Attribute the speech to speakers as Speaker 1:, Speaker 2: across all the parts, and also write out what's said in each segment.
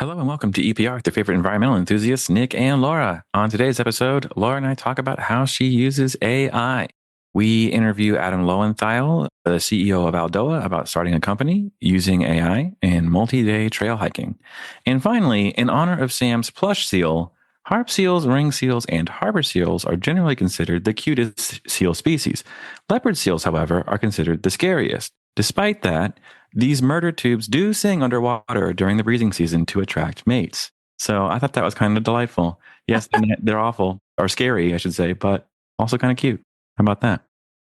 Speaker 1: Hello and welcome to EPR with your favorite environmental enthusiasts, Nick and Laura. On today's episode, Laura and I talk about how she uses AI. We interview Adam Loewentheil, the CEO of Aldoa, about starting a company using AI and multi-day trail hiking. And finally, in honor of Sam's plush seal, harp seals, ring seals, and harbor seals are generally considered the cutest seal species. Leopard seals, however, are considered the scariest. Despite that, these murder tubes do sing underwater during the breeding season to attract mates. So I thought that was kind of delightful. Yes, they're awful, or scary, I should say, but also kind of cute. How about that?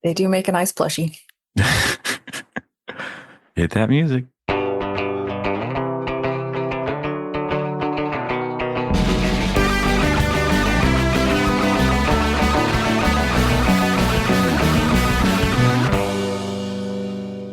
Speaker 2: They do make a nice plushie.
Speaker 1: Hit that music.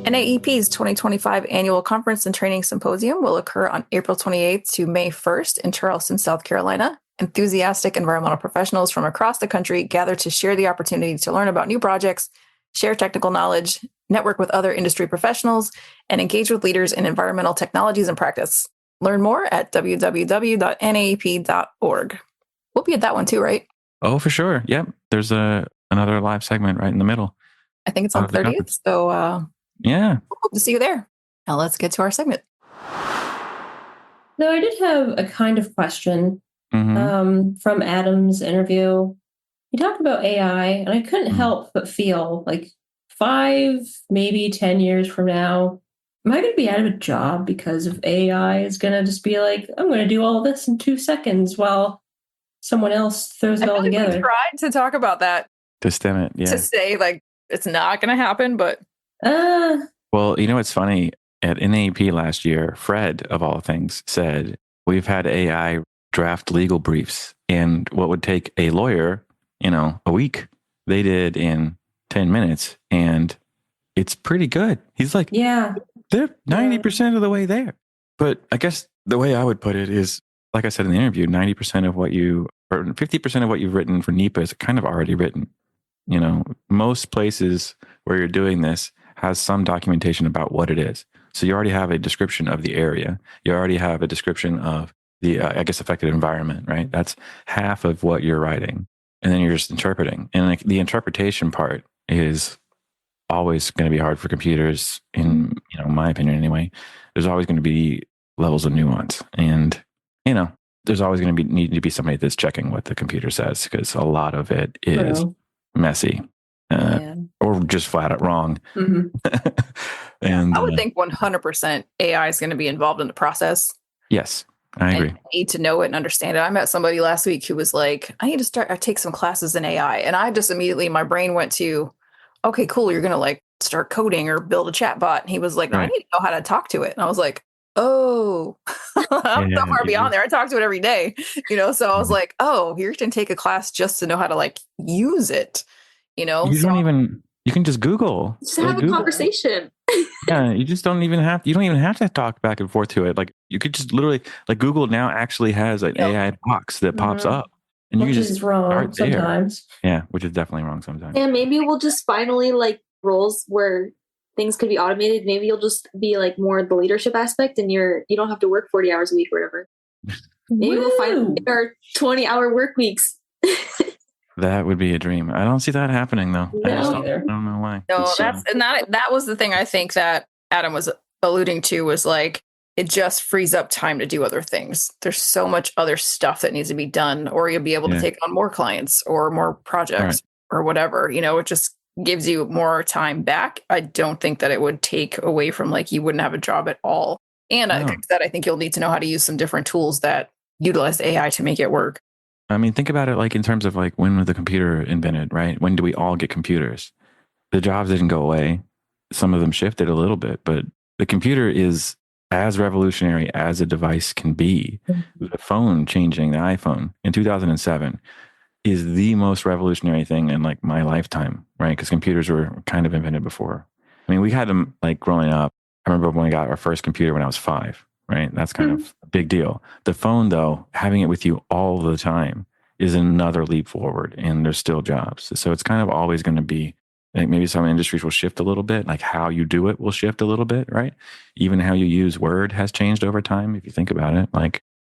Speaker 2: NAEP's 2025 Annual Conference and Training Symposium will occur on April 28th to May 1st in Charleston, South Carolina. Enthusiastic environmental professionals from across the country gather to share the opportunity to learn about new projects, share technical knowledge, network with other industry professionals, and engage with leaders in environmental technologies and practice. Learn more at www.naep.org. We'll be at that one too, right?
Speaker 1: Oh, for sure. Yep. There's another live segment right in the middle.
Speaker 2: I think it's on the 30th. So
Speaker 1: yeah.
Speaker 2: Hope to see you there. Now let's get to our segment.
Speaker 3: No, I did have a kind of question from Adam's interview. He talked about AI, and I couldn't help but feel like 5, maybe 10 years from now, am I going to be out of a job because of AI is going to just be like, I'm going to do all this in 2 seconds while someone else throws it all together.
Speaker 2: We tried to talk about that.
Speaker 1: To stem it, yeah.
Speaker 2: To say, like, it's not going to happen, but...
Speaker 1: Well, you know what's funny? At NAEP last year, Fred, of all things, said, we've had AI draft legal briefs, and what would take a lawyer, a week, they did in 10 minutes, and it's pretty good. He's like, yeah, they're 90% of the way there. But I guess the way I would put it is, like I said in the interview, 90% of what or 50% of what you've written for NEPA is kind of already written. Most places where you're doing this has some documentation about what it is. So you already have a description of the area. You already have a description of the, affected environment, right? That's half of what you're writing. And then you're just interpreting. And the interpretation part is always going to be hard for computers, in my opinion anyway. There's always going to be levels of nuance. And, there's always going to need to be somebody that's checking what the computer says, because a lot of it is messy. Or just flat out wrong.
Speaker 2: And I would think 100% AI is going to be involved in the process.
Speaker 1: Yes, I agree.
Speaker 2: And need to know it and understand it. I met somebody last week who was like, I need to take some classes in AI. And I just immediately, my brain went to, okay, cool. You're going to start coding or build a chat bot. And he was like, no, I need to know how to talk to it. And I was like, oh, I'm so far beyond there. I talk to it every day, so I was like, oh, you're going to take a class just to know how to use it. You
Speaker 1: can just Google.
Speaker 4: Just have a conversation.
Speaker 1: Yeah, you don't even have to talk back and forth to it. Like, you could just literally, Google now actually has an AI box that pops up. And
Speaker 3: which is wrong sometimes.
Speaker 1: Yeah, which is definitely wrong sometimes.
Speaker 4: And maybe we'll just finally roles where things could be automated. Maybe you'll just be more the leadership aspect, and you don't have to work 40 hours a week or whatever. Maybe we'll find our 20-hour work weeks.
Speaker 1: That would be a dream. I don't see that happening though.
Speaker 3: No,
Speaker 1: I don't know why.
Speaker 2: No, that was the thing I think that Adam was alluding to, was it just frees up time to do other things. There's so much other stuff that needs to be done, or you'll be able to take on more clients or more projects or whatever. It just gives you more time back. I don't think that it would take away from you wouldn't have a job at all. And I think you'll need to know how to use some different tools that utilize AI to make it work.
Speaker 1: I mean, think about it in terms of when was the computer invented, right? When do we all get computers? The jobs didn't go away. Some of them shifted a little bit, but the computer is as revolutionary as a device can be. The phone changing, the iPhone in 2007 is the most revolutionary thing in my lifetime, right? Because computers were kind of invented before. I mean, we had them growing up. I remember when we got our first computer when I was 5. Right? That's kind of a big deal. The phone, though, having it with you all the time is another leap forward, and there's still jobs. So it's kind of always going to be, maybe some industries will shift a little bit, how you do it will shift a little bit, right? Even how you use Word has changed over time, if you think about it.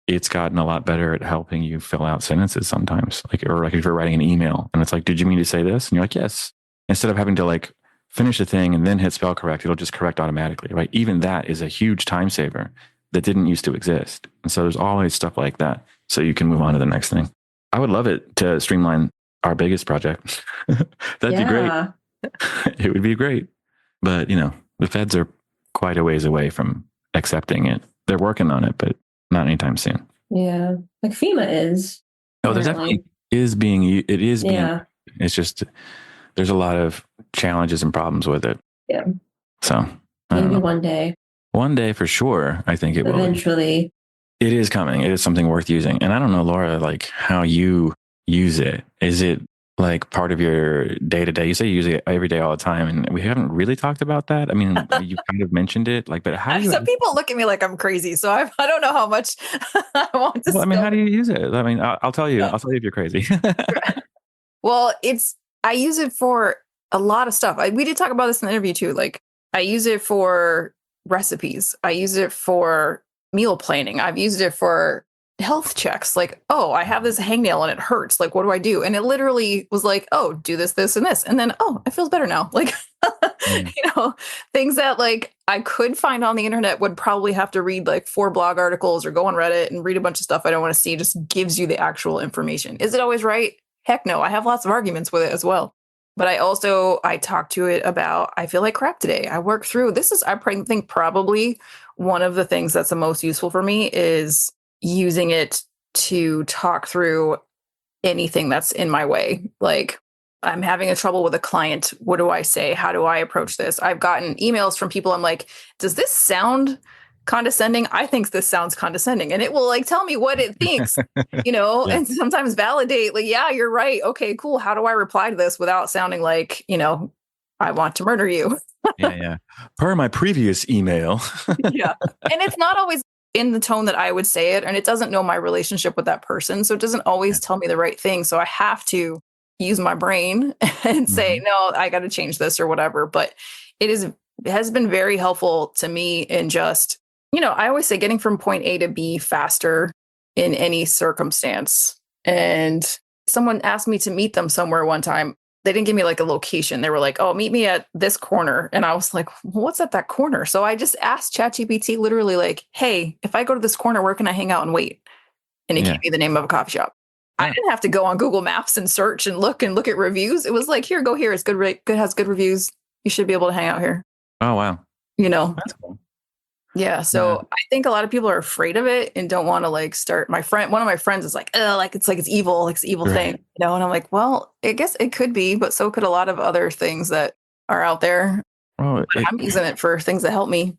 Speaker 1: it's gotten a lot better at helping you fill out sentences sometimes. Or if you're writing an email and it's like, did you mean to say this? And you're like, yes. Instead of having to like finish the thing and then hit spell correct, it'll just correct automatically, right? Even that is a huge time saver that didn't used to exist. And so there's always stuff like that. So you can move on to the next thing. I would love it to streamline our biggest project. That'd be great. It would be great. But, the feds are quite a ways away from accepting it. They're working on it, but not anytime soon.
Speaker 3: Yeah. Like FEMA is.
Speaker 1: Oh, there definitely is being, it's just, there's a lot of challenges and problems with it.
Speaker 3: Yeah.
Speaker 1: So
Speaker 3: maybe one day.
Speaker 1: One day for sure. I think it will.
Speaker 3: Eventually.
Speaker 1: It is coming. It is something worth using. And I don't know, Laura, like how you use it. Is it like part of your day to day? You say you use it every day all the time. And we haven't really talked about that. I mean, you kind of mentioned it, like, but how do you...
Speaker 2: Some people look at me like I'm crazy. So I don't know how much I want to...
Speaker 1: Well, I mean, how do you use it? I mean, I'll tell you. I'll tell you if you're crazy.
Speaker 2: Well, I use it for a lot of stuff. We did talk about this in the interview too. Like I use it for recipes. I use it for meal planning. I've used it for health checks. Like, oh, I have this hangnail and it hurts. Like, what do I do? And it literally was like, oh, do this, this, and this. And then, oh, it feels better now. Like, things that like I could find on the internet would probably have to read like 4 blog articles or go on Reddit and read a bunch of stuff I don't want to see. It just gives you the actual information. Is it always right? Heck no. I have lots of arguments with it as well. But I talk to it about, I feel like crap today. I work through, I think probably one of the things that's the most useful for me is using it to talk through anything that's in my way. Like I'm having a trouble with a client. What do I say? How do I approach this? I've gotten emails from people. I'm like, does this sound condescending? I think this sounds condescending. And it will like tell me what it thinks, and sometimes validate like, yeah, you're right. Okay, cool. How do I reply to this without sounding like, I want to murder you?
Speaker 1: Yeah. Per my previous email.
Speaker 2: Yeah. And it's not always in the tone that I would say it. And it doesn't know my relationship with that person. So it doesn't always tell me the right thing. So I have to use my brain and say, no, I got to change this or whatever. But it has been very helpful to me in just, I always say getting from point A to B faster in any circumstance. And someone asked me to meet them somewhere one time. They didn't give me like a location. They were like, oh, meet me at this corner. And I was like, what's at that corner? So I just asked ChatGPT literally like, hey, if I go to this corner, where can I hang out and wait? And it gave me the name of a coffee shop. I didn't have to go on Google Maps and search and look at reviews. It was like, here, go here. It's good. Has good reviews. You should be able to hang out here.
Speaker 1: Oh, wow.
Speaker 2: That's cool. Yeah. So I think a lot of people are afraid of it and don't want to like start. One of my friends is like, oh, it's evil, like it's an evil thing, And I'm like, well, I guess it could be, but so could a lot of other things that are out there. Oh, I'm using it for things that help me.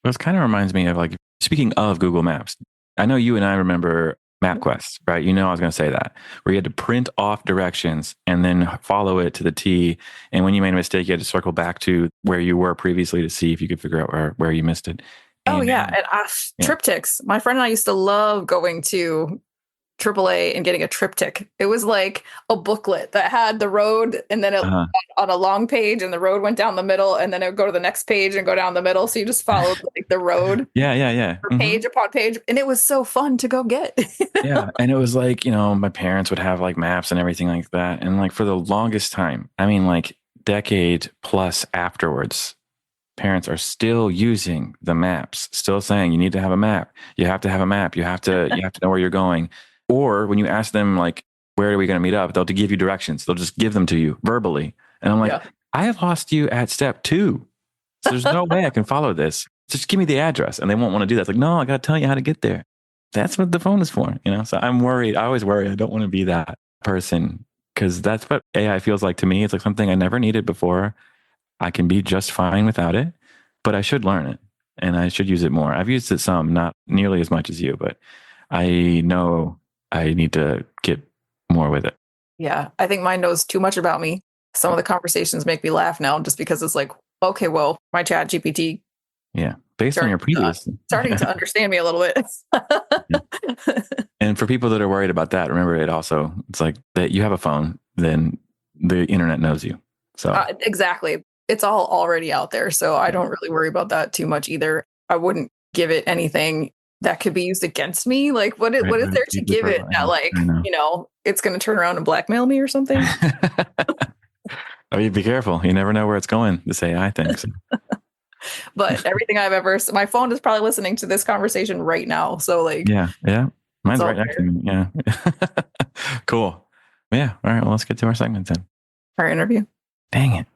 Speaker 1: This kind of reminds me of like, speaking of Google Maps, I know you and I remember MapQuest, right? I was going to say that, where you had to print off directions and then follow it to the T. And when you made a mistake, you had to circle back to where you were previously to see if you could figure out where you missed it.
Speaker 2: Oh, yeah. And triptychs. My friend and I used to love going to AAA and getting a triptych. It was like a booklet that had the road and then it on a long page and the road went down the middle and then it would go to the next page and go down the middle. So you just followed like the road.
Speaker 1: Yeah.
Speaker 2: Page upon page. And it was so fun to go get.
Speaker 1: Yeah. And it was like, my parents would have like maps and everything like that. And like for the longest time, I mean, like decade plus afterwards, parents are still using the maps, still saying you need to have a map. You have to have a map. You have to know where you're going. Or when you ask them like, where are we going to meet up? They'll give you directions. They'll just give them to you verbally. And I'm like, I have lost you at step 2. So there's no way I can follow this. Just give me the address. And they won't want to do that. It's like, no, I got to tell you how to get there. That's what the phone is for, So I'm worried. I always worry. I don't want to be that person because that's what AI feels like to me. It's like something I never needed before. I can be just fine without it, but I should learn it and I should use it more. I've used it some, not nearly as much as you, but I know I need to get more with it.
Speaker 2: Yeah. I think mine knows too much about me. Some of the conversations make me laugh now just because it's like, okay, well, my chat GPT.
Speaker 1: Yeah. Based on your previous.
Speaker 2: Starting to understand me a little bit.
Speaker 1: And for people that are worried about that, remember it's like that you have a phone, then the internet knows you. So
Speaker 2: exactly. It's all already out there. So I don't really worry about that too much either. I wouldn't give it anything that could be used against me? Like, what is there to give it that, like, it's going to turn around and blackmail me or something?
Speaker 1: Oh, you be careful. You never know where it's going, this AI thing. So.
Speaker 2: But everything I've ever, my phone is probably listening to this conversation right now. So like,
Speaker 1: yeah. Mine's right next to me. Yeah. Cool. Yeah. All right. Well, let's get to our segment then.
Speaker 2: Our interview.
Speaker 1: Dang it.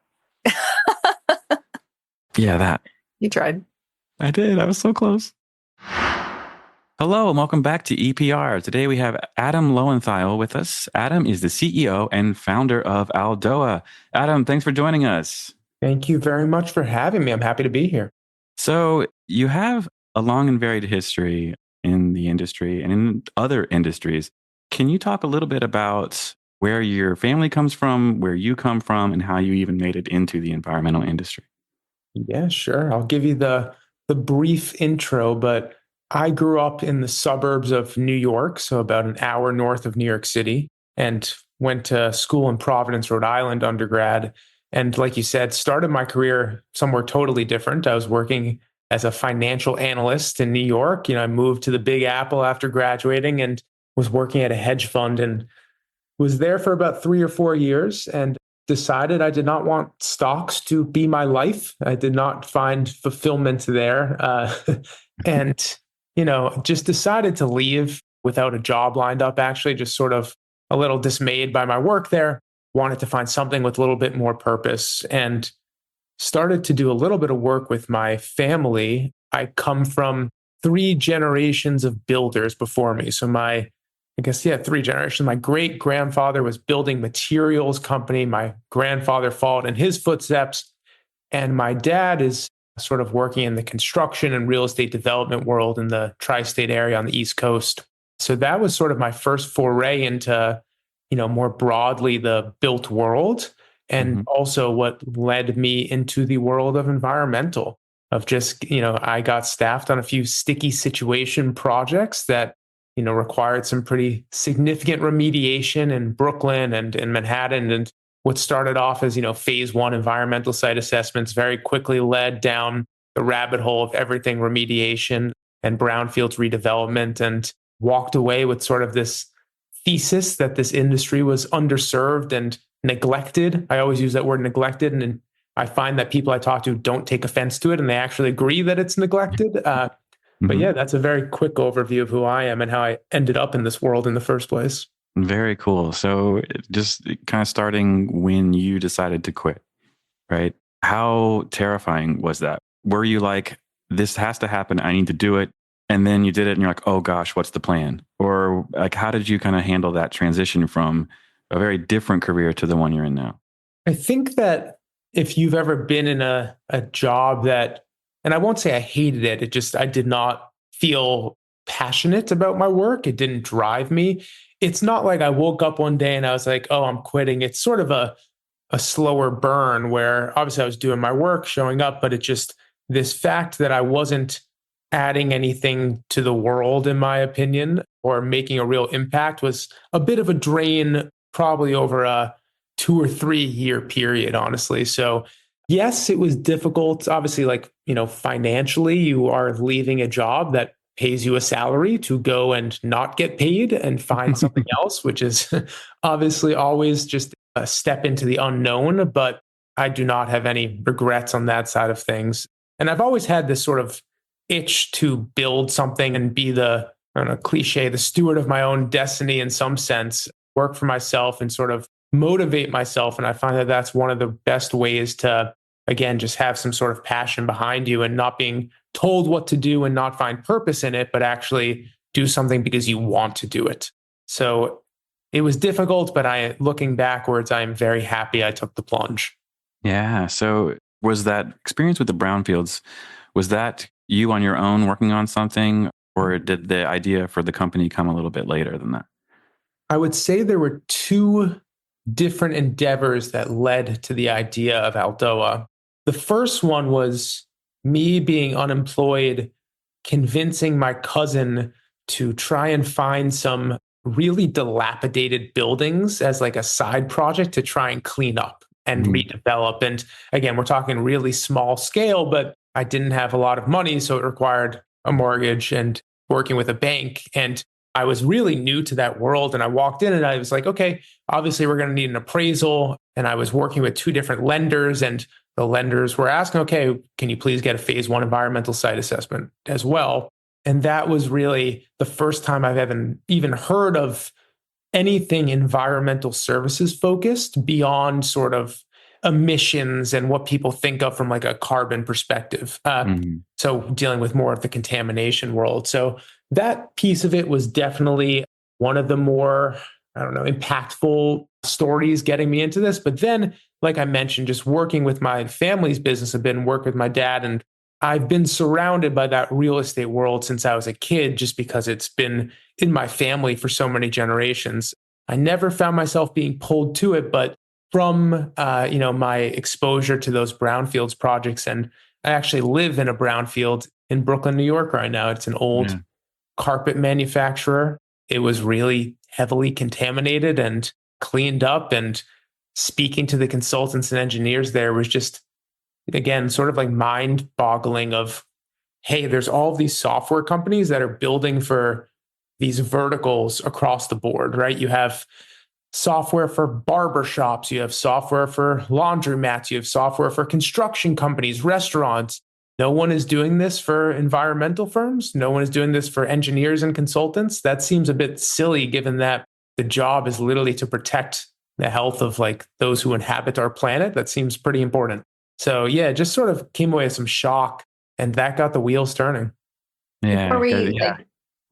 Speaker 1: Yeah, that.
Speaker 2: You tried.
Speaker 1: I did. I was so close. Hello and welcome back to EPR. Today we have Adam Loewentheil with us. Adam is the CEO and founder of Aldoa. Adam, thanks for joining us.
Speaker 5: Thank you very much for having me. I'm happy to be here.
Speaker 1: So you have a long and varied history in the industry and in other industries. Can you talk a little bit about where your family comes from, where you come from, and how you even made it into the environmental industry?
Speaker 5: Yeah, sure. I'll give you the brief intro, but I grew up in the suburbs of New York, so about an hour north of New York City, and went to school in Providence, Rhode Island, undergrad. And like you said, started my career somewhere totally different. I was working as a financial analyst in New York. I moved to the Big Apple after graduating and was working at a hedge fund and was there for about 3 or 4 years and decided I did not want stocks to be my life. I did not find fulfillment there. And just decided to leave without a job lined up, actually, just sort of a little dismayed by my work there, wanted to find something with a little bit more purpose and started to do a little bit of work with my family. I come from 3 generations of builders before me. So 3 generations. My great grandfather was building materials company. My grandfather followed in his footsteps. And my dad is sort of working in the construction and real estate development world in the tri-state area on the East Coast. So that was sort of my first foray into, more broadly the built world. And also what led me into the world of environmental, of just, I got staffed on a few sticky situation projects that, required some pretty significant remediation in Brooklyn and in Manhattan. And what started off as, phase 1 environmental site assessments very quickly led down the rabbit hole of everything remediation and brownfields redevelopment, and walked away with sort of this thesis that this industry was underserved and neglected. I always use that word neglected. And I find that people I talk to don't take offense to it and they actually agree that it's neglected. But yeah, that's a very quick overview of who I am and how I ended up in this world in the first place.
Speaker 1: Very cool. So just kind of starting when you decided to quit, right? How terrifying was that? Were you like, this has to happen, I need to do it? And then you did it and you're like, oh gosh, what's the plan? Or like, how did you kind of handle that transition from a very different career to the one you're in now?
Speaker 5: I think that if you've ever been in a job that, and I won't say I hated it, I did not feel passionate about my work. It didn't drive me. It's not like I woke up one day and I was like, oh, I'm quitting. It's sort of a slower burn where obviously I was doing my work, showing up, but it's just this fact that I wasn't adding anything to the world, in my opinion, or making a real impact was a bit of a drain, probably over a 2 or 3 year period, honestly. So yes, it was difficult. Obviously, financially, you are leaving a job that pays you a salary to go and not get paid and find something else, which is obviously always just a step into the unknown. But I do not have any regrets on that side of things. And I've always had this sort of itch to build something and be the cliche, the steward of my own destiny in some sense, work for myself and sort of motivate myself. And I find that that's one of the best ways to, again, just have some sort of passion behind you and not being told what to do and not find purpose in it, but actually do something because you want to do it. So it was difficult, but looking backwards, I am very happy I took the plunge.
Speaker 1: Yeah. So was that experience with the brownfields, was that you on your own working on something, or did the idea for the company come a little bit later than that?
Speaker 5: I would say there were 2 different endeavors that led to the idea of Aldoa. The first one was me being unemployed, convincing my cousin to try and find some really dilapidated buildings as like a side project to try and clean up and redevelop. And again, we're talking really small scale, but I didn't have a lot of money, so it required a mortgage. And working with a bank. And I was really new to that world. And I walked in and I was like, okay, obviously we're going to need an appraisal. And I was working with two different lenders, and the lenders were asking, okay, can you please get a phase 1 environmental site assessment as well? And that was really the first time I've even heard of anything environmental services focused beyond sort of emissions and what people think of from like a carbon perspective. So dealing with more of the contamination world. So that piece of it was definitely one of the more, impactful stories getting me into this. But then, like I mentioned, just working with my family's business a bit and work with my dad. And I've been surrounded by that real estate world since I was a kid, just because it's been in my family for so many generations. I never found myself being pulled to it, but from my exposure to those brownfields projects, and I actually live in a brownfield in Brooklyn, New York right now. It's an old carpet manufacturer. It was really heavily contaminated and cleaned up, and speaking to the consultants and engineers there was just, again, sort of like mind-boggling of, hey, there's all these software companies that are building for these verticals across the board, right? You have software for barbershops, you have software for laundromats, you have software for construction companies, restaurants. No one is doing this for environmental firms. No one is doing this for engineers and consultants. That seems a bit silly, given that the job is literally to protect the health of like those who inhabit our planet. That seems pretty important. So yeah, just sort of came away with some shock, and that got the wheels turning.
Speaker 2: Yeah. Before we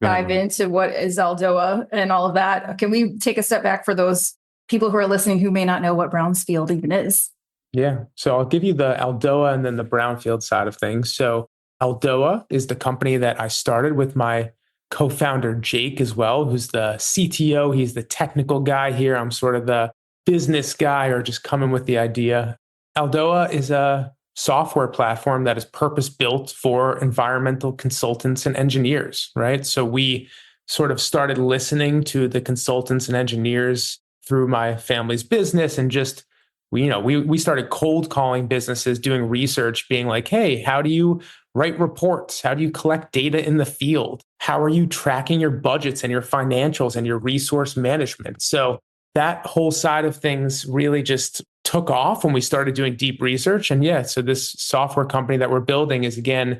Speaker 2: dive into what is Aldoa and all of that, can we take a step back for those people who are listening who may not know what brownfield even is?
Speaker 5: Yeah. So I'll give you the Aldoa and then the brownfield side of things. So Aldoa is the company that I started with my co-founder, Jake, as well, who's the CTO. He's the technical guy here. I'm sort of the business guy, or just coming with the idea. Aldoa is a software platform that is purpose-built for environmental consultants and engineers, right? So we sort of started listening to the consultants and engineers through my family's business, and just we started cold calling businesses, doing research, being like, hey, how do you write reports? How do you collect data in the field? How are you tracking your budgets and your financials and your resource management? So that whole side of things really just took off when we started doing deep research. And yeah, so this software company that we're building is, again,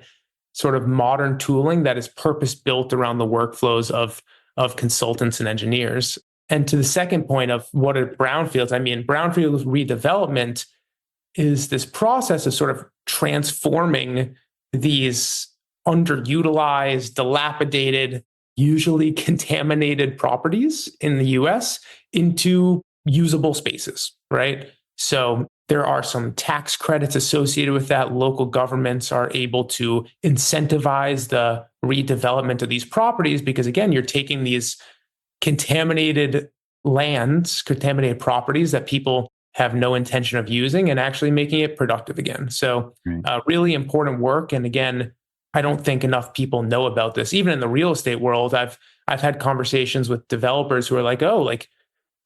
Speaker 5: sort of modern tooling that is purpose built around the workflows of consultants and engineers. And to the second point of what are brownfields, brownfield redevelopment is this process of sort of transforming these underutilized, dilapidated, usually contaminated properties in the US into usable spaces, right? So there are some tax credits associated with that. Local governments are able to incentivize the redevelopment of these properties because, again, you're taking these contaminated lands, contaminated properties that people have no intention of using, and actually making it productive again. So really important work. And again, I don't think enough people know about this. Even in the real estate world, I've had conversations with developers who are like, oh, like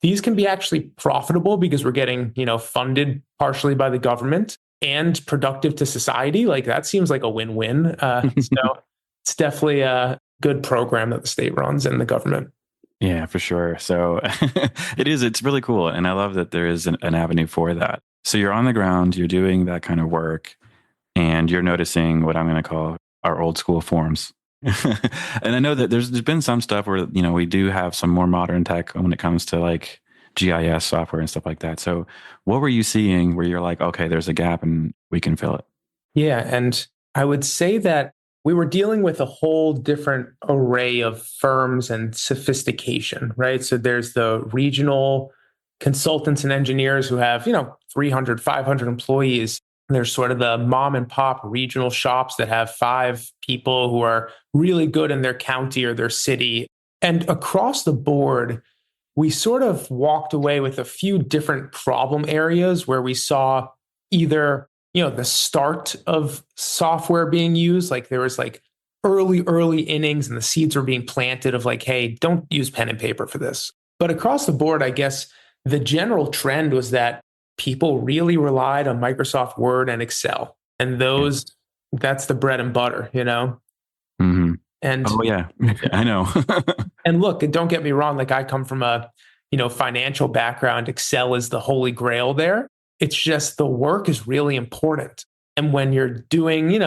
Speaker 5: these can be actually profitable because we're getting, funded partially by the government and productive to society. Like that seems like a win-win. So it's definitely a good program that the state runs and the government.
Speaker 1: Yeah, for sure. So it's really cool. And I love that there is an avenue for that. So you're on the ground, you're doing that kind of work, and you're noticing what I'm going to call our old school forms. And I know that there's been some stuff where, we do have some more modern tech when it comes to like GIS software and stuff like that. So what were you seeing where you're like, okay, there's a gap and we can fill it?
Speaker 5: Yeah. And I would say that we were dealing with a whole different array of firms and sophistication, right? So there's the regional consultants and engineers who have, 300, 500 employees. There's sort of the mom and pop regional shops that have 5 people who are really good in their county or their city. And across the board, we sort of walked away with a few different problem areas where we saw either the start of software being used, like there was like early innings and the seeds were being planted of like, hey, don't use pen and paper for this. But across the board, I guess the general trend was that people really relied on Microsoft Word and Excel. And that's the bread and butter,
Speaker 1: Mm-hmm.
Speaker 5: And
Speaker 1: oh yeah, I know.
Speaker 5: and look, don't get me wrong, like I come from a, financial background. Excel is the holy grail there. It's just the work is really important. And when you're doing,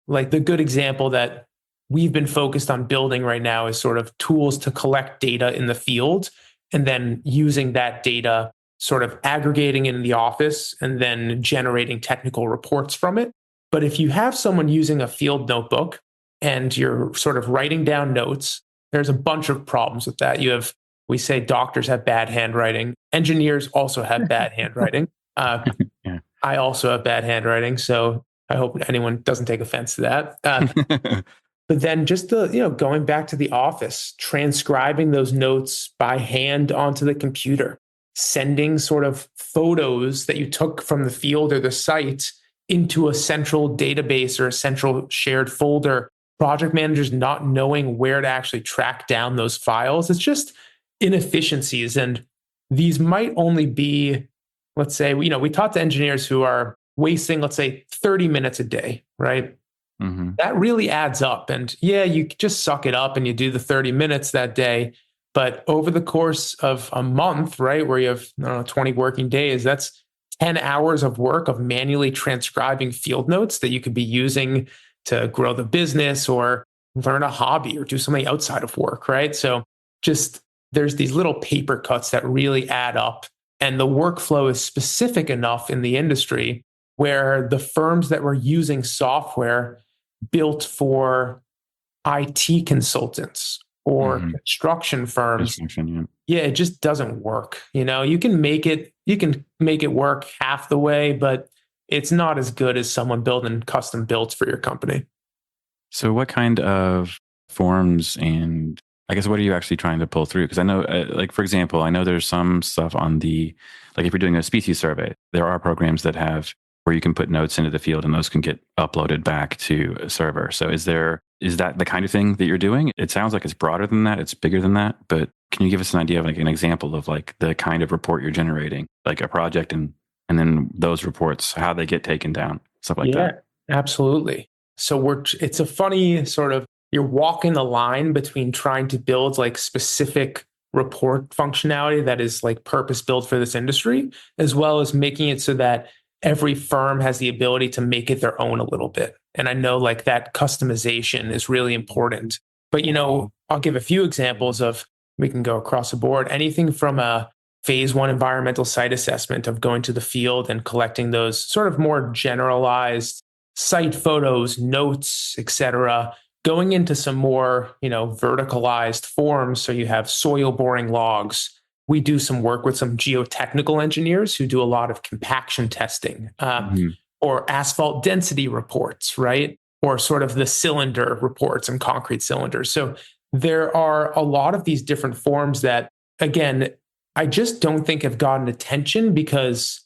Speaker 5: like the good example that we've been focused on building right now is sort of tools to collect data in the field and then using that data, sort of aggregating it in the office and then generating technical reports from it. But if you have someone using a field notebook and you're sort of writing down notes, there's a bunch of problems with that. We say doctors have bad handwriting. Engineers also have bad handwriting.
Speaker 1: Yeah.
Speaker 5: I also have bad handwriting, so I hope anyone doesn't take offense to that. But then just going back to the office, transcribing those notes by hand onto the computer, sending sort of photos that you took from the field or the site into a central database or a central shared folder, project managers not knowing where to actually track down those files. It's just inefficiencies. And these might only be, let's say, we talk to engineers who are wasting, let's say, 30 minutes a day, right? Mm-hmm. That really adds up. And yeah, you just suck it up and you do the 30 minutes that day. But over the course of a month, right, where you have 20 working days, that's 10 hours of work of manually transcribing field notes that you could be using to grow the business or learn a hobby or do something outside of work, right? So just there's these little paper cuts that really add up. And the workflow is specific enough in the industry where the firms that were using software built for IT consultants or construction firms, it just doesn't work. You can make it work half the way, but it's not as good as someone building custom builds for your company.
Speaker 1: So what kind of forms and I guess what are you actually trying to pull through? Because I know, for example, I know there's some stuff on if you're doing a species survey, there are programs that have where you can put notes into the field and those can get uploaded back to a server. So is that the kind of thing that you're doing? It sounds like it's broader than that. It's bigger than that. But can you give us an idea of an example of the kind of report you're generating, like a project and then those reports, how they get taken down, stuff like that?
Speaker 5: Yeah, absolutely. So it's a funny sort of, you're walking the line between trying to build specific report functionality that is purpose built for this industry, as well as making it so that every firm has the ability to make it their own a little bit. And I know that customization is really important. But, I'll give a few examples we can go across the board, anything from a phase 1 environmental site assessment of going to the field and collecting those sort of more generalized site photos, notes, etc., going into some more, verticalized forms. So you have soil boring logs. We do some work with some geotechnical engineers who do a lot of compaction testing or asphalt density reports, right? Or sort of the cylinder reports and concrete cylinders. So there are a lot of these different forms that, again, I just don't think have gotten attention because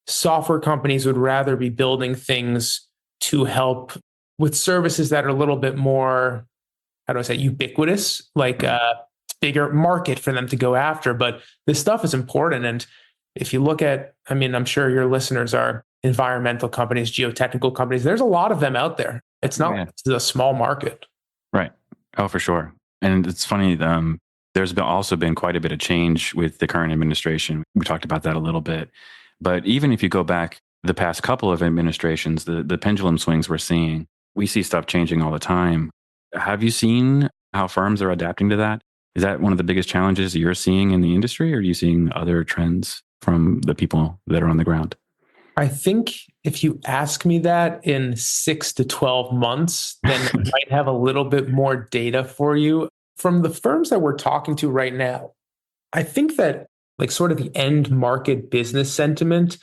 Speaker 5: software companies would rather be building things to help with services that are a little bit more, how do I say, ubiquitous, bigger market for them to go after. But this stuff is important. And if you look at, I'm sure your listeners are environmental companies, geotechnical companies. There's a lot of them out there. It's not It's a small market.
Speaker 1: Right. Oh, for sure. And it's funny, there's also been quite a bit of change with the current administration. We talked about that a little bit. But even if you go back the past couple of administrations, the pendulum swings we're seeing, we see stuff changing all the time. Have you seen how firms are adapting to that? Is that one of the biggest challenges you're seeing in the industry, or are you seeing other trends from the people that are on the ground?
Speaker 5: I think if you ask me that in 6 to 12 months, then I might have a little bit more data for you. From the firms that we're talking to right now, I think that sort of the end market business sentiment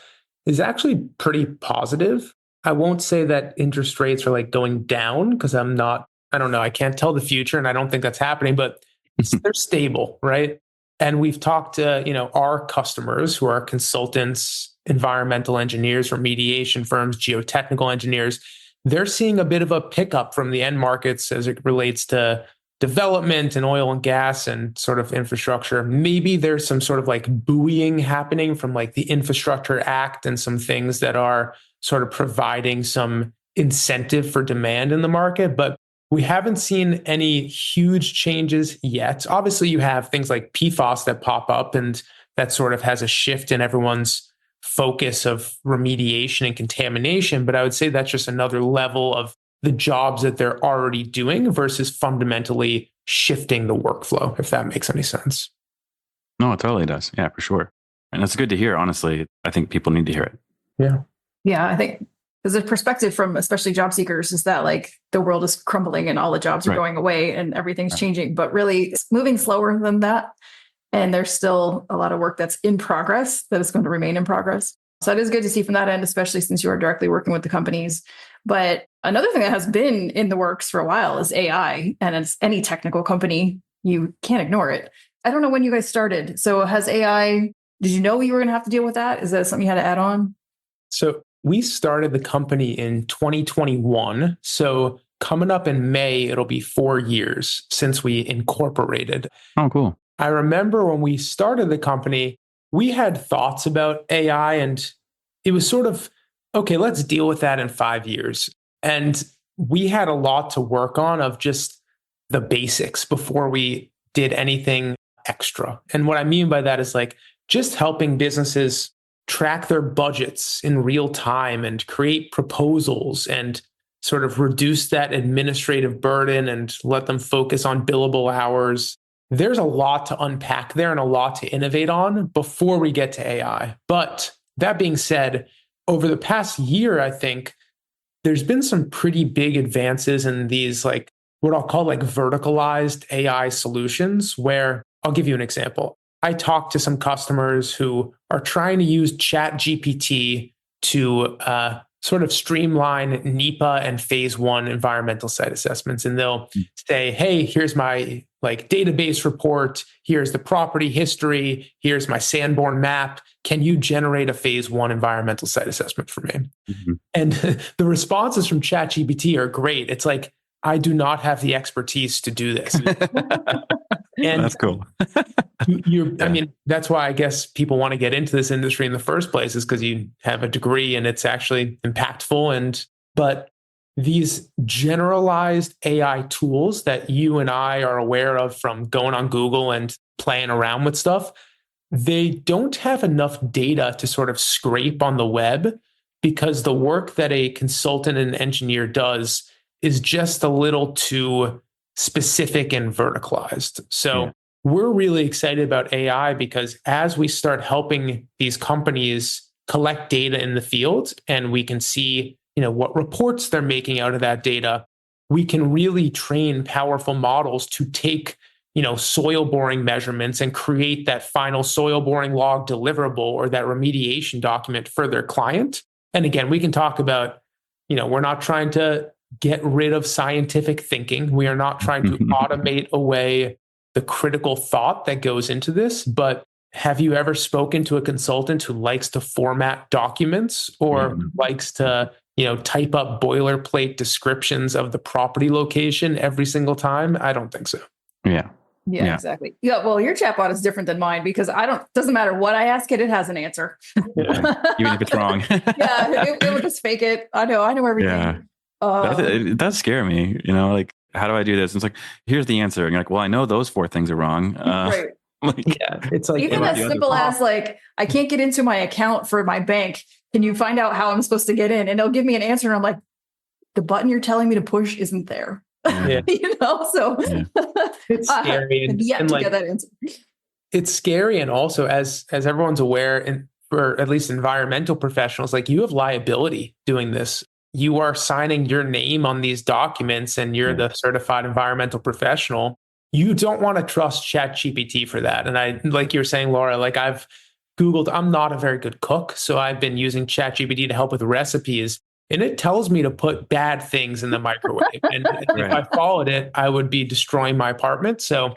Speaker 5: is actually pretty positive. I won't say that interest rates are going down because I don't know, I can't tell the future and I don't think that's happening, but they're stable, right? And we've talked to, our customers who are consultants, environmental engineers, remediation firms, geotechnical engineers. They're seeing a bit of a pickup from the end markets as it relates to development and oil and gas and sort of infrastructure. Maybe there's some sort of buoying happening from the Infrastructure Act and some things that are sort of providing some incentive for demand in the market. But We haven't seen any huge changes yet. Obviously, you have things like PFAS that pop up, and that sort of has a shift in everyone's focus of remediation and contamination. But I would say that's just another level of the jobs that they're already doing versus fundamentally shifting the workflow, if that makes any sense.
Speaker 1: No, it totally does. Yeah, for sure. And it's good to hear, honestly. I think people need to hear it.
Speaker 5: Yeah.
Speaker 2: Yeah, I think there's a perspective from especially job seekers is that like the world is crumbling and all the jobs are going away and everything's changing, but really it's moving slower than that. And there's still a lot of work that's in progress that is going to remain in progress. So it is good to see from that end, especially since you are directly working with the companies. But another thing that has been in the works for a while is AI. And it's any technical company, you can't ignore it. I don't know when you guys started. So has AI, did you know you were going to have to deal with that? Is that something you had to add on?
Speaker 5: So we started the company in 2021. So coming up in May, it'll be 4 years since we incorporated.
Speaker 1: Oh, cool.
Speaker 5: I remember when we started the company, we had thoughts about AI and it was sort of, okay, let's deal with that in 5 years. And we had a lot to work on of just the basics before we did anything extra. And what I mean by that is like just helping businesses track their budgets in real time and create proposals and sort of reduce that administrative burden and let them focus on billable hours. There's a lot to unpack there and a lot to innovate on before we get to AI. But that being said, over the past year, I think there's been some pretty big advances in these like what I'll call like verticalized AI solutions, where I'll give you an example. I talked to some customers who are trying to use ChatGPT to sort of streamline NEPA and phase 1 environmental site assessments. And they'll say, hey, here's my like database report. Here's the property history. Here's my Sanborn map. Can you generate a phase 1 environmental site assessment for me? Mm-hmm. And the responses from ChatGPT are great. It's like, I do not have the expertise to do this. And
Speaker 1: that's cool.
Speaker 5: I mean, that's why I guess people want to get into this industry in the first place is because you have a degree and it's actually impactful. But these generalized AI tools that you and I are aware of from going on Google and playing around with stuff, they don't have enough data to sort of scrape on the web because the work that a consultant and engineer does is just a little too specific and verticalized. So we're really excited about AI because as we start helping these companies collect data in the field and we can see, what reports they're making out of that data, we can really train powerful models to take, soil boring measurements and create that final soil boring log deliverable or that remediation document for their client. And again, we can talk about, we're not trying to get rid of scientific thinking. We are not trying to automate away the critical thought that goes into this. But have you ever spoken to a consultant who likes to format documents or likes to, type up boilerplate descriptions of the property location every single time? I don't think so.
Speaker 2: Yeah, exactly. Yeah, well, your chatbot is different than mine because doesn't matter what I ask it, it has an answer.
Speaker 1: Even if it's wrong.
Speaker 2: It will just fake it. I know everything.
Speaker 1: Yeah. It does scare me, like, how do I do this? And it's like, here's the answer. And you're like, well, I know those 4 things are wrong.
Speaker 2: Right.
Speaker 5: It's like
Speaker 2: even as simple as like, I can't get into my account for my bank. Can you find out how I'm supposed to get in? And it'll give me an answer. And I'm like, the button you're telling me to push isn't there.
Speaker 5: Yeah.
Speaker 2: So
Speaker 5: it's scary.
Speaker 2: And to get that answer.
Speaker 5: It's scary. And also as everyone's aware, and for at least environmental professionals, like you have liability doing this. You are signing your name on these documents and you're the certified environmental professional. You don't want to trust ChatGPT for that. And I, like you were saying, Laura, like I've Googled, I'm not a very good cook. So I've been using ChatGPT to help with recipes. And it tells me to put bad things in the microwave. And if I followed it, I would be destroying my apartment. So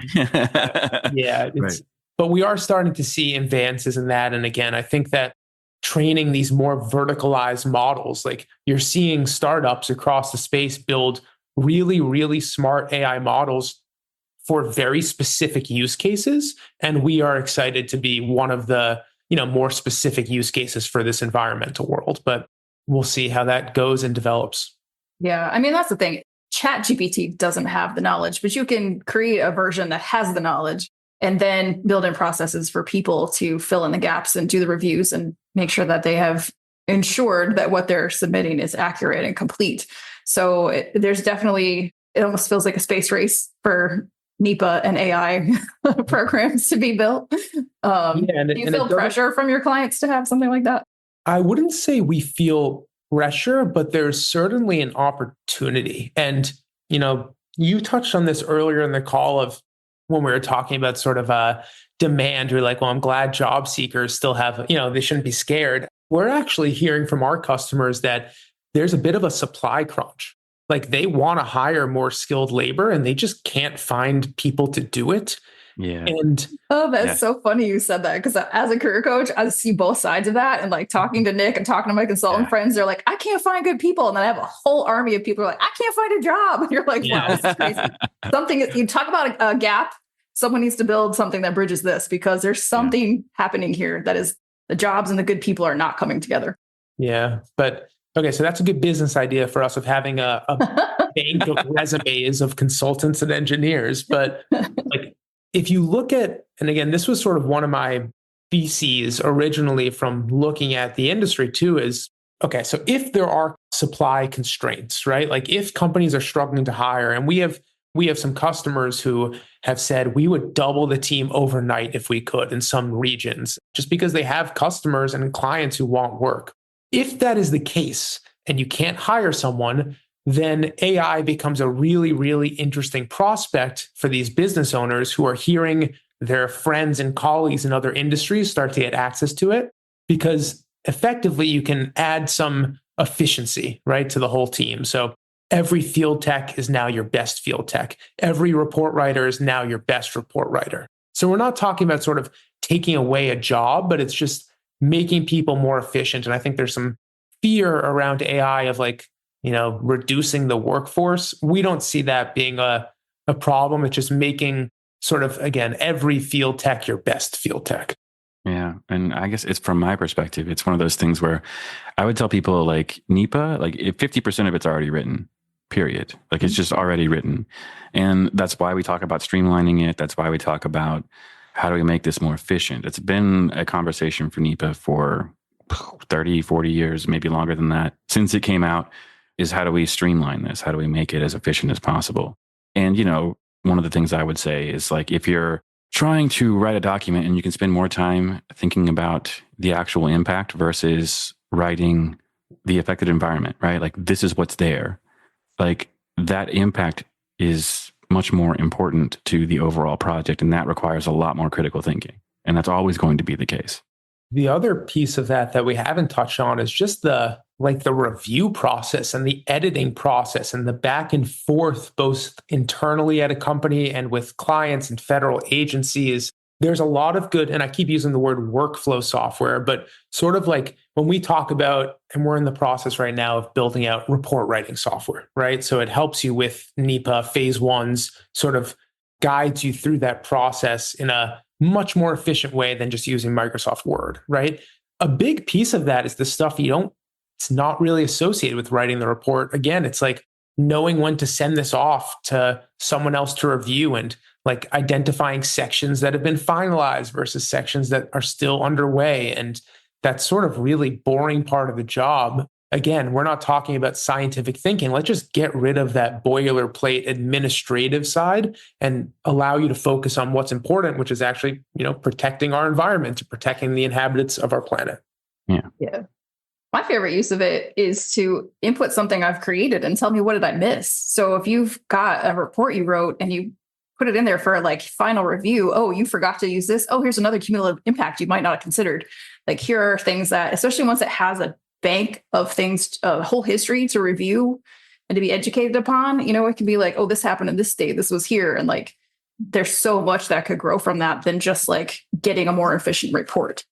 Speaker 5: but we are starting to see advances in that. And again, I think that training these more verticalized models, like you're seeing startups across the space build really, really smart AI models for very specific use cases. And we are excited to be one of the, more specific use cases for this environmental world. But we'll see how that goes and develops.
Speaker 2: Yeah. I mean, that's the thing. ChatGPT doesn't have the knowledge, but you can create a version that has the knowledge and then build in processes for people to fill in the gaps and do the reviews and make sure that they have ensured that what they're submitting is accurate and complete. So there's definitely, it almost feels like a space race for NEPA and AI programs to be built. Do you feel pressure from your clients to have something like that?
Speaker 5: I wouldn't say we feel pressure, but there's certainly an opportunity. And, you touched on this earlier in the call of when we were talking about sort of a demand. You're like, well, I'm glad job seekers still have, they shouldn't be scared. We're actually hearing from our customers that there's a bit of a supply crunch. Like they want to hire more skilled labor and they just can't find people to do it.
Speaker 1: Yeah.
Speaker 5: And
Speaker 2: that's so funny you said that, because as a career coach, I see both sides of that. And like talking to Nick and talking to my consultant friends, they're like, I can't find good people. And then I have a whole army of people who are like, I can't find a job. And you're like, wow, this is crazy. You talk about a gap. Someone needs to build something that bridges this, because there's something happening here that is the jobs and the good people are not coming together.
Speaker 5: Yeah. But okay, so that's a good business idea for us of having a bank of resumes of consultants and engineers. But like, if you look at, and again, this was sort of one of my theses originally from looking at the industry too, is, okay, so if there are supply constraints, right? Like if companies are struggling to hire, and we have some customers who have said we would double the team overnight if we could in some regions, just because they have customers and clients who want work. If that is the case and you can't hire someone, then AI becomes a really, really interesting prospect for these business owners who are hearing their friends and colleagues in other industries start to get access to it, because effectively you can add some efficiency, right, to the whole team. So every field tech is now your best field tech. Every report writer is now your best report writer. So we're not talking about sort of taking away a job, but it's just making people more efficient. And I think there's some fear around AI of like, reducing the workforce. We don't see that being a problem. It's just making sort of, again, every field tech your best field tech.
Speaker 1: Yeah. And I guess it's from my perspective, it's one of those things where I would tell people like NEPA, like if 50% of it's already written, period. Like it's just already written. And that's why we talk about streamlining it. That's why we talk about how do we make this more efficient? It's been a conversation for NEPA for 30, 40 years, maybe longer than that, since it came out, is how do we streamline this? How do we make it as efficient as possible? And, one of the things I would say is like, if you're trying to write a document and you can spend more time thinking about the actual impact versus writing the affected environment, right? Like this is what's there. Like that impact is much more important to the overall project. And that requires a lot more critical thinking. And that's always going to be the case.
Speaker 5: The other piece of that we haven't touched on is just the review process and the editing process and the back and forth, both internally at a company and with clients and federal agencies. There's a lot of good, and I keep using the word workflow software, but sort of like when we talk about, and we're in the process right now of building out report writing software, right? So it helps you with NEPA phase ones, sort of guides you through that process in a much more efficient way than just using Microsoft Word, right? A big piece of that is the stuff it's not really associated with writing the report. Again, it's like knowing when to send this off to someone else to review and like identifying sections that have been finalized versus sections that are still underway. And that sort of really boring part of the job. Again, we're not talking about scientific thinking. Let's just get rid of that boilerplate administrative side and allow you to focus on what's important, which is actually, protecting our environment, protecting the inhabitants of our planet.
Speaker 2: Yeah. My favorite use of it is to input something I've created and tell me, what did I miss? So if you've got a report you wrote and you put it in there for like final review, oh, you forgot to use this. Oh, here's another cumulative impact you might not have considered. Like here are things that, especially once it has a bank of things, a whole history to review and to be educated upon, it can be like, oh, this happened in this state, this was here. And like, there's so much that could grow from that than just like getting a more efficient report.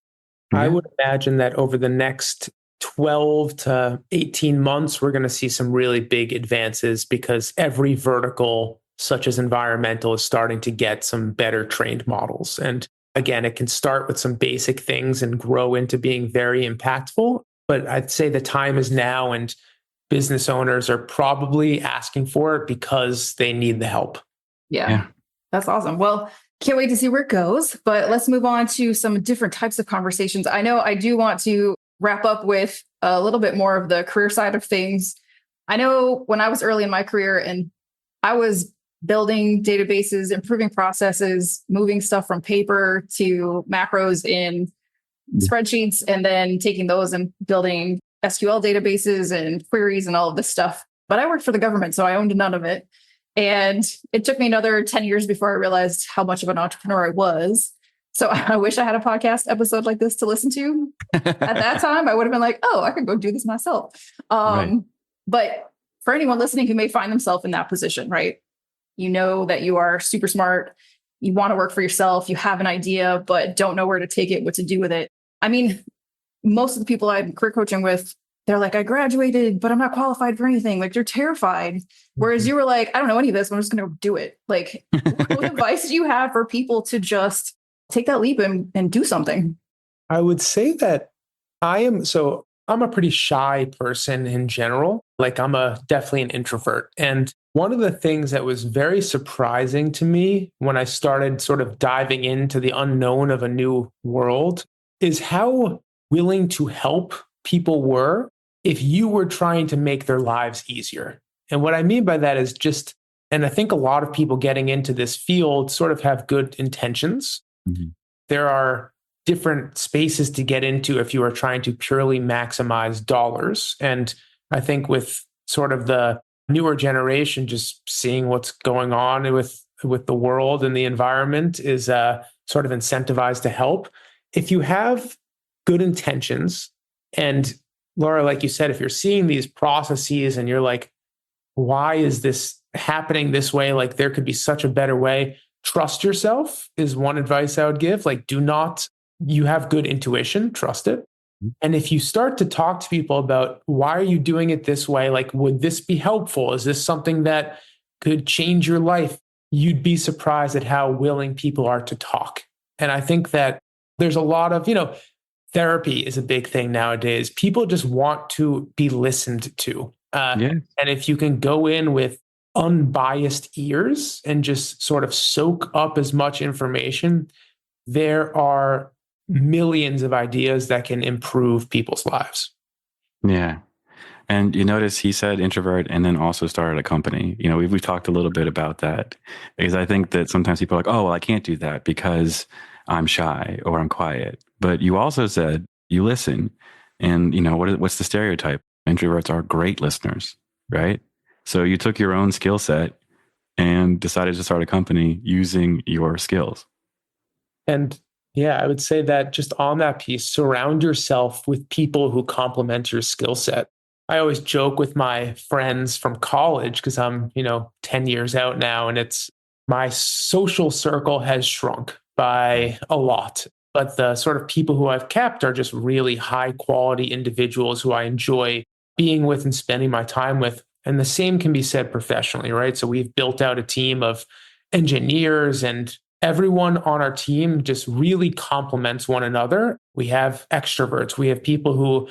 Speaker 5: I would imagine that over the next 12 to 18 months, we're going to see some really big advances because every vertical, such as environmental, is starting to get some better trained models. And again, it can start with some basic things and grow into being very impactful. But I'd say the time is now. And business owners are probably asking for it because they need the help.
Speaker 2: Yeah. That's awesome. Well, can't wait to see where it goes, but let's move on to some different types of conversations. I know I do want to wrap up with a little bit more of the career side of things. I know when I was early in my career and I was building databases, improving processes, moving stuff from paper to macros in spreadsheets, and then taking those and building SQL databases and queries and all of this stuff. But I worked for the government, so I owned none of it. And it took me another 10 years before I realized how much of an entrepreneur I was. So I wish I had a podcast episode like this to listen to. At that time, I would have been like, oh, I could go do this myself. Right. But for anyone listening who may find themselves in that position, right? You know that you are super smart. You want to work for yourself. You have an idea, but don't know where to take it, what to do with it. I mean, most of the people I'm career coaching with, they're like, I graduated, but I'm not qualified for anything. Like, they're terrified. Whereas you were like, I don't know any of this, but I'm just going to do it. Like, what advice do you have for people to just take that leap and do something?
Speaker 5: I would say that I'm a pretty shy person in general. Like, I'm definitely an introvert. And one of the things that was very surprising to me when I started sort of diving into the unknown of a new world is how willing to help people were if you were trying to make their lives easier. And what I mean by that is just, and I think a lot of people getting into this field sort of have good intentions. Mm-hmm. There are different spaces to get into if you are trying to purely maximize dollars. And I think with sort of the newer generation, just seeing what's going on with the world and the environment is sort of incentivized to help. If you have good intentions, and Laura, like you said, if you're seeing these processes and you're like, why is this happening this way? Like, there could be such a better way. Trust yourself is one advice I would give. Like, you have good intuition, trust it. And if you start to talk to people about why are you doing it this way? Like, would this be helpful? Is this something that could change your life? You'd be surprised at how willing people are to talk. And I think that there's a lot of, therapy is a big thing nowadays. People just want to be listened to. And if you can go in with unbiased ears and just sort of soak up as much information, there are millions of ideas that can improve people's lives.
Speaker 1: Yeah. And you notice he said introvert and then also started a company. We've talked a little bit about that because I think that sometimes people are like, oh, well, I can't do that because I'm shy or I'm quiet. But you also said you listen. And, what's the stereotype? Introverts are great listeners, right? So you took your own skill set and decided to start a company using your skills.
Speaker 5: And yeah, I would say that just on that piece, surround yourself with people who complement your skill set. I always joke with my friends from college because I'm, 10 years out now, and my social circle has shrunk by a lot. But the sort of people who I've kept are just really high quality individuals who I enjoy being with and spending my time with. And the same can be said professionally, right? So we've built out a team of engineers, and everyone on our team just really complements one another. We have extroverts. We have people who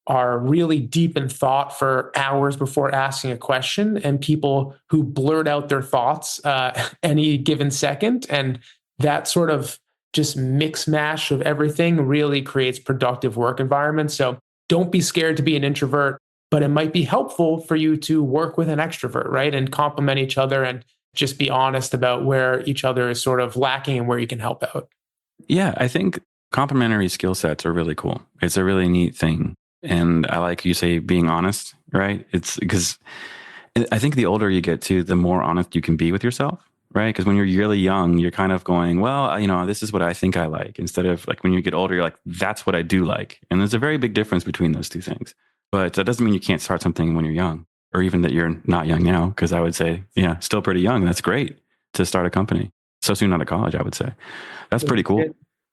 Speaker 5: are really deep in thought for hours before asking a question, and people who blurt out their thoughts any given second. And that sort of just mix mash of everything really creates productive work environments. So don't be scared to be an introvert, but it might be helpful for you to work with an extrovert, right? And complement each other and just be honest about where each other is sort of lacking and where you can help out.
Speaker 1: Yeah, I think complementary skill sets are really cool. It's a really neat thing. And I like you say being honest, right? It's because I think the older you get to, the more honest you can be with yourself, right? Because when you're really young, you're kind of going, well, this is what I think I like. Instead of like when you get older, you're like, that's what I do like. And there's a very big difference between those two things. But that doesn't mean you can't start something when you're young, or even that you're not young now. Because I would say, still pretty young. That's great to start a company so soon out of college, I would say. That's pretty cool.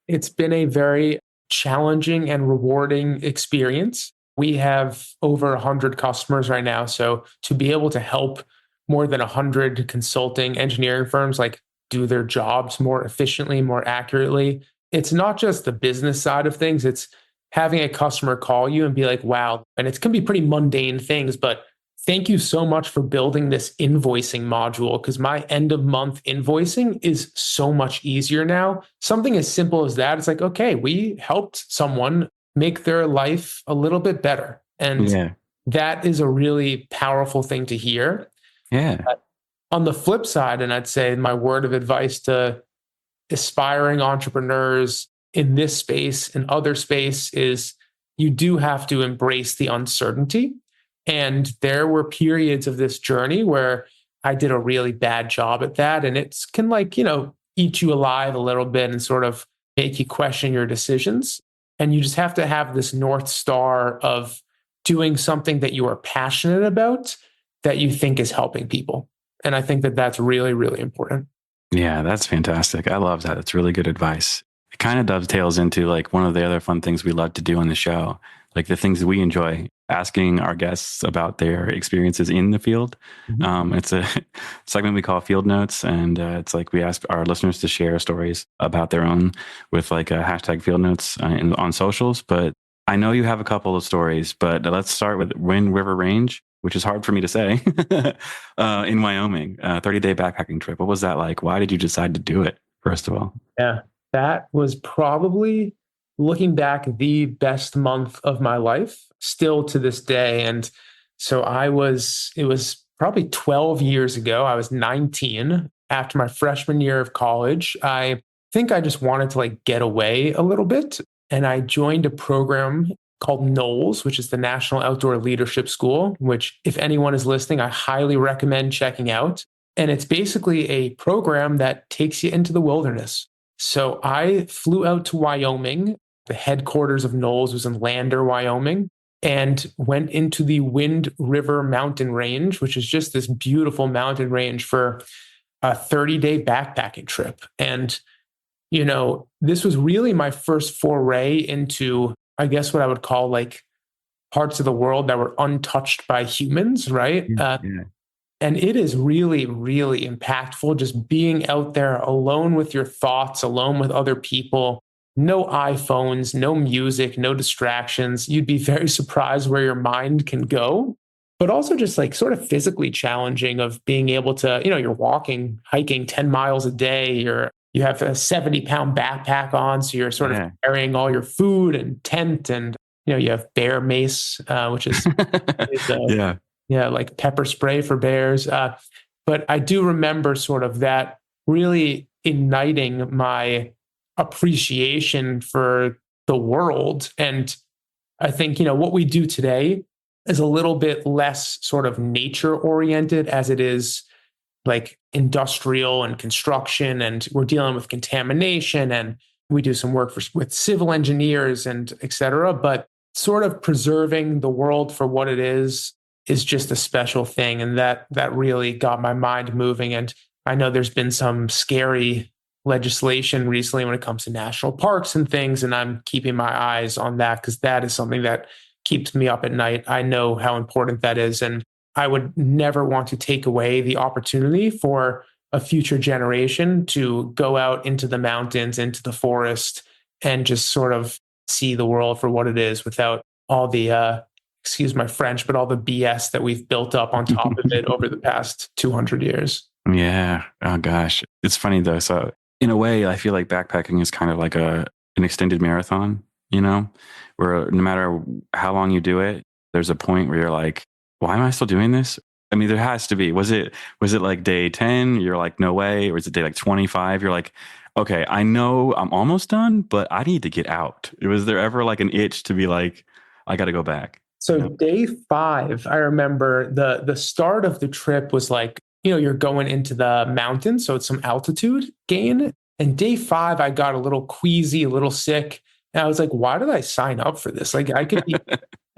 Speaker 5: It's been a very challenging and rewarding experience. We have over 100 customers right now. So to be able to help more than 100 consulting engineering firms like do their jobs more efficiently, more accurately, it's not just the business side of things. It's having a customer call you and be like, wow. And it can be pretty mundane things, but thank you so much for building this invoicing module, because my end of month invoicing is so much easier now. Something as simple as that. It's like, okay, we helped someone make their life a little bit better. And that is a really powerful thing to hear.
Speaker 1: Yeah.
Speaker 5: On the flip side, and I'd say my word of advice to aspiring entrepreneurs in this space and other space is you do have to embrace the uncertainty. And there were periods of this journey where I did a really bad job at that. And it can eat you alive a little bit and sort of make you question your decisions. And you just have to have this North Star of doing something that you are passionate about that you think is helping people. And I think that that's really, really important.
Speaker 1: Yeah, that's fantastic. I love that. It's really good advice. It kind of dovetails into like one of the other fun things we love to do on the show, like the things that we enjoy, asking our guests about their experiences in the field. Mm-hmm. It's a segment we call Field Notes. And it's like we ask our listeners to share stories about their own with like a hashtag Field Notes on socials. But I know you have a couple of stories, but let's start with Wind River Range, which is hard for me to say, in Wyoming, 30-day backpacking trip. What was that like? Why did you decide to do it, first of all?
Speaker 5: Yeah, that was probably, looking back, the best month of my life, still to this day. And so it was probably 12 years ago. I was 19 after my freshman year of college. I think I just wanted to like get away a little bit. And I joined a program called NOLS, which is the National Outdoor Leadership School, which if anyone is listening, I highly recommend checking out. And it's basically a program that takes you into the wilderness. So I flew out to Wyoming. The headquarters of NOLS was in Lander, Wyoming, and went into the Wind River mountain range, which is just this beautiful mountain range, for a 30-day backpacking trip. And, this was really my first foray into, I guess, what I would call like parts of the world that were untouched by humans, right? And it is really, really impactful just being out there alone with your thoughts, alone with other people, no iPhones, no music, no distractions. You'd be very surprised where your mind can go, but also just like sort of physically challenging of being able to, you're hiking 10 miles a day, you have a 70-pound backpack on. So you're sort of carrying all your food and tent, and, you have bear mace, which is, like pepper spray for bears. But I do remember sort of that really igniting my appreciation for the world. And I think, what we do today is a little bit less sort of nature oriented as it is like industrial and construction, and we're dealing with contamination, and we do some work with civil engineers and et cetera. But sort of preserving the world for what it is just a special thing. And that really got my mind moving. And I know there's been some scary legislation recently when it comes to national parks and things, and I'm keeping my eyes on that because that is something that keeps me up at night. I know how important that is, and I would never want to take away the opportunity for a future generation to go out into the mountains, into the forest, and just sort of see the world for what it is without all the, excuse my French, but all the BS that we've built up on top of it over the past 200 years.
Speaker 1: Yeah. Oh, gosh. It's funny, though. So in a way, I feel like backpacking is kind of like an extended marathon, where no matter how long you do it, there's a point where you're like, why am I still doing this? I mean, there has to be. Was it like day 10? You're like, no way. Or is it day like 25? You're like, okay, I know I'm almost done, but I need to get out. Was there ever like an itch to be like, I got to go back?
Speaker 5: So day 5, I remember the start of the trip was like, you're going into the mountains, so it's some altitude gain. And day 5, I got a little queasy, a little sick. And I was like, why did I sign up for this? Like, I could be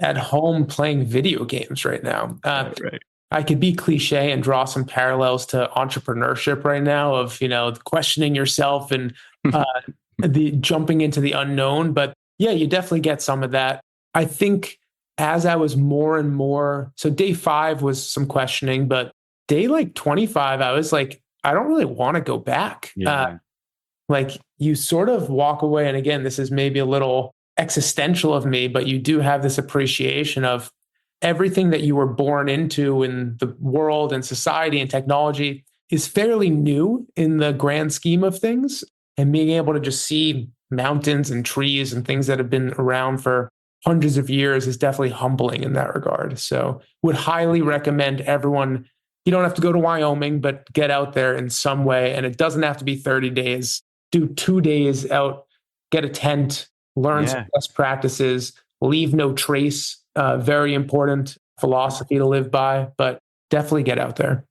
Speaker 5: at home playing video games right now.
Speaker 1: Right.
Speaker 5: I could be cliche and draw some parallels to entrepreneurship right now of, questioning yourself and the jumping into the unknown. But yeah, you definitely get some of that. I think as I was more and more, so day 5 was some questioning, but day like 25, I was like, I don't really want to go back.
Speaker 1: Yeah.
Speaker 5: Like you sort of walk away. And again, this is maybe a little existential of me, but you do have this appreciation of everything that you were born into in the world and society and technology is fairly new in the grand scheme of things. And being able to just see mountains and trees and things that have been around for hundreds of years is definitely humbling in that regard. So would highly recommend everyone, you don't have to go to Wyoming, but get out there in some way. And it doesn't have to be 30 days. Do 2 days out, get a tent, learn some best practices, leave no trace. Very important philosophy to live by, but definitely get out there.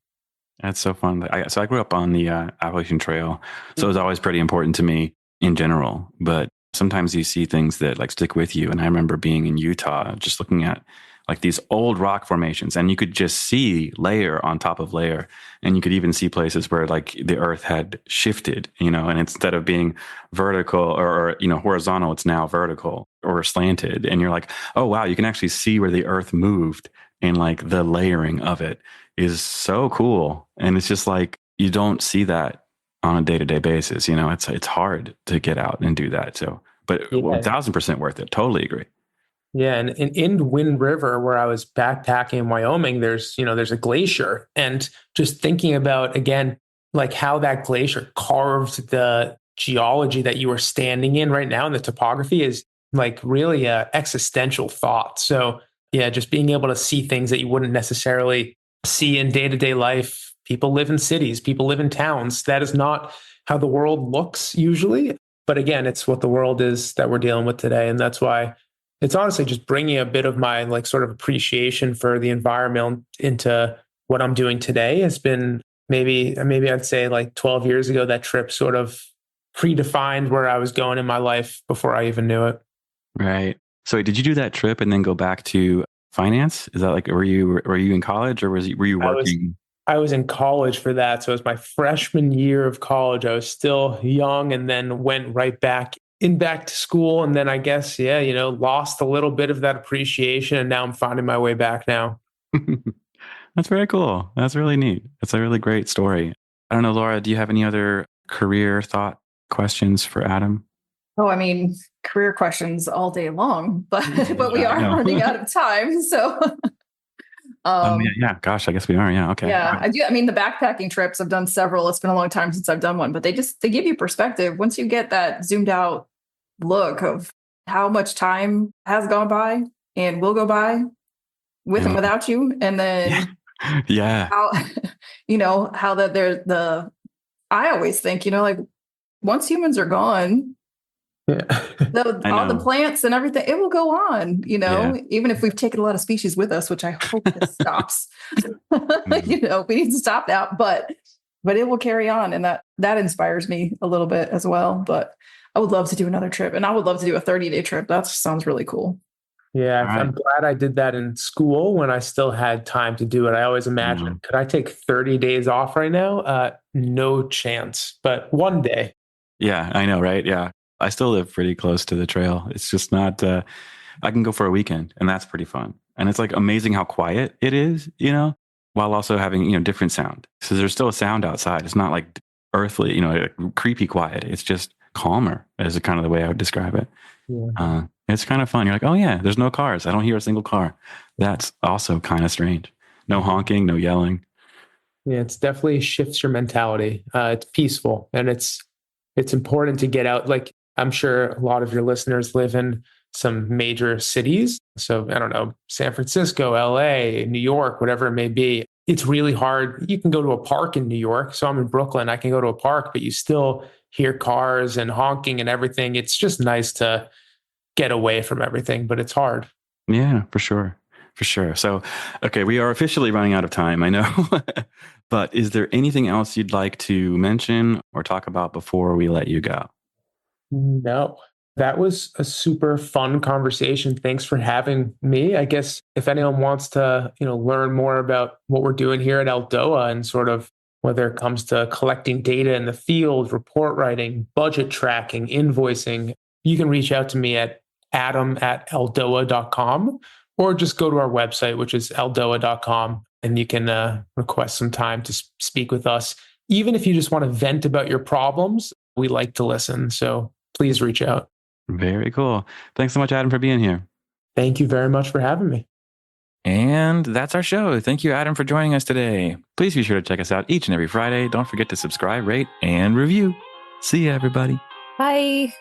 Speaker 1: That's so fun. So I grew up on the Appalachian Trail. So it was always pretty important to me in general. But sometimes you see things that like stick with you. And I remember being in Utah, just looking at like these old rock formations, and you could just see layer on top of layer. And you could even see places where like the earth had shifted, and instead of being vertical or horizontal, it's now vertical or slanted. And you're like, oh, wow, you can actually see where the earth moved, and like the layering of it is so cool. And it's just like, you don't see that on a day-to-day basis. It's hard to get out and do that. So, but 1,000% worth it. Totally agree.
Speaker 5: Yeah. And in Wind River, where I was backpacking in Wyoming, there's a glacier, and just thinking about, again, like how that glacier carved the geology that you are standing in right now, and the topography is like really a existential thought. So yeah, just being able to see things that you wouldn't necessarily see in day-to-day life. People live in cities, people live in towns. That is not how the world looks usually. But again, it's what the world is that we're dealing with today. And that's why it's honestly just bringing a bit of my like sort of appreciation for the environment into what I'm doing today. Has been maybe I'd say like 12 years ago, that trip sort of predefined where I was going in my life before I even knew it.
Speaker 1: Right. So did you do that trip and then go back to finance? Is that like, were you in college, or were you working?
Speaker 5: I was in college for that. So it was my freshman year of college. I was still young, and then went right back to school. And then I guess, lost a little bit of that appreciation. And now I'm finding my way back now.
Speaker 1: That's very cool. That's really neat. That's a really great story. I don't know, Laura, do you have any other career thought questions for Adam?
Speaker 2: Oh, I mean, career questions all day long, but we are running out of time. So,
Speaker 1: gosh, I guess we are. Yeah. Okay.
Speaker 2: Yeah, I do. I mean, the backpacking trips, I've done several. It's been a long time since I've done one, but they give you perspective. Once you get that zoomed out look of how much time has gone by and will go by with and without you. And then, how, how that I always think, like once humans are gone, all the plants and everything, it will go on, even if we've taken a lot of species with us, which I hope this stops. We need to stop that, but it will carry on. And that inspires me a little bit as well. But I would love to do another trip, and I would love to do a 30-day trip. That sounds really cool.
Speaker 5: Yeah, I'm glad I did that in school when I still had time to do it. I always imagined, could I take 30 days off right now? No chance, but one day.
Speaker 1: Yeah, I know, right? Yeah. I still live pretty close to the trail. It's just not, I can go for a weekend, and that's pretty fun. And it's like amazing how quiet it is, while also having, different sound. So there's still a sound outside. It's not like earthly, creepy quiet. It's just calmer, is kind of the way I would describe it. Yeah. It's kind of fun. You're like, oh yeah, there's no cars. I don't hear a single car. That's also kind of strange. No honking, no yelling.
Speaker 5: Yeah, it's definitely shifts your mentality. It's peaceful, and it's important to get out. Like, I'm sure a lot of your listeners live in some major cities. So I don't know, San Francisco, LA, New York, whatever it may be. It's really hard. You can go to a park in New York. So I'm in Brooklyn. I can go to a park, but you still hear cars and honking and everything. It's just nice to get away from everything, but it's hard.
Speaker 1: Yeah, for sure. For sure. So, okay, we are officially running out of time, I know. But is there anything else you'd like to mention or talk about before we let you go?
Speaker 5: No, that was a super fun conversation. Thanks for having me. I guess if anyone wants to, learn more about what we're doing here at Aldoa, and sort of whether it comes to collecting data in the field, report writing, budget tracking, invoicing, you can reach out to me at adam@aldoa.com, or just go to our website, which is aldoa.com, and you can request some time to speak with us. Even if you just want to vent about your problems, we like to listen. So please reach out.
Speaker 1: Very cool. Thanks so much, Adam, for being here.
Speaker 5: Thank you very much for having me.
Speaker 1: And that's our show. Thank you, Adam, for joining us today. Please be sure to check us out each and every Friday. Don't forget to subscribe, rate, and review. See you, everybody.
Speaker 2: Bye.